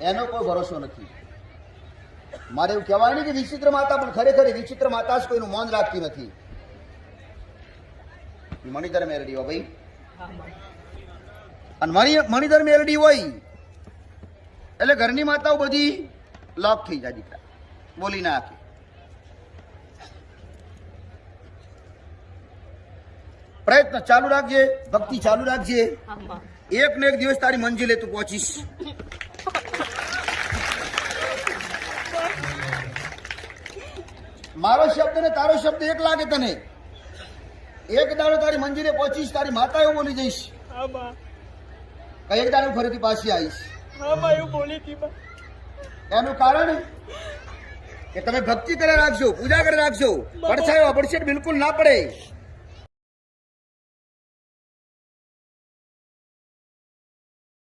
એનો કોઈ ભરોસો નથી. મારે એવું કહેવાય નહીં કે વિચિત્ર માતા, પણ ખરેખર વિચિત્ર માતા જ કોઈનું મૌન રાખતી નથી. મણિધર મેલડી હોય ભાઈ, અને મણિધર મેલડી હોય એટલે ઘરની માતાઓ બધી લોક થઈ જાય, દીકરા બોલી ના આપે. પ્રયત્ન ચાલુ રાખજે, ભક્તિ ચાલુ રાખજે. એક ને એક દિવસ તારી મંજિલે તું પહોંચીશ. મારો શબ્દ ને તારો શબ્દ એક લાગે તને. એક દાડો તારી મંજિલે પહોંચીશ, તારી માતા એવું બોલી જઈશ, એક દાડો ફરીથી પાછી આવીશ. એનું કારણ કે તમે ભક્તિ કરે રાખજો, પૂજા કરે રાખજો, પડછાયો પડછેટ બિલકુલ ના પડે.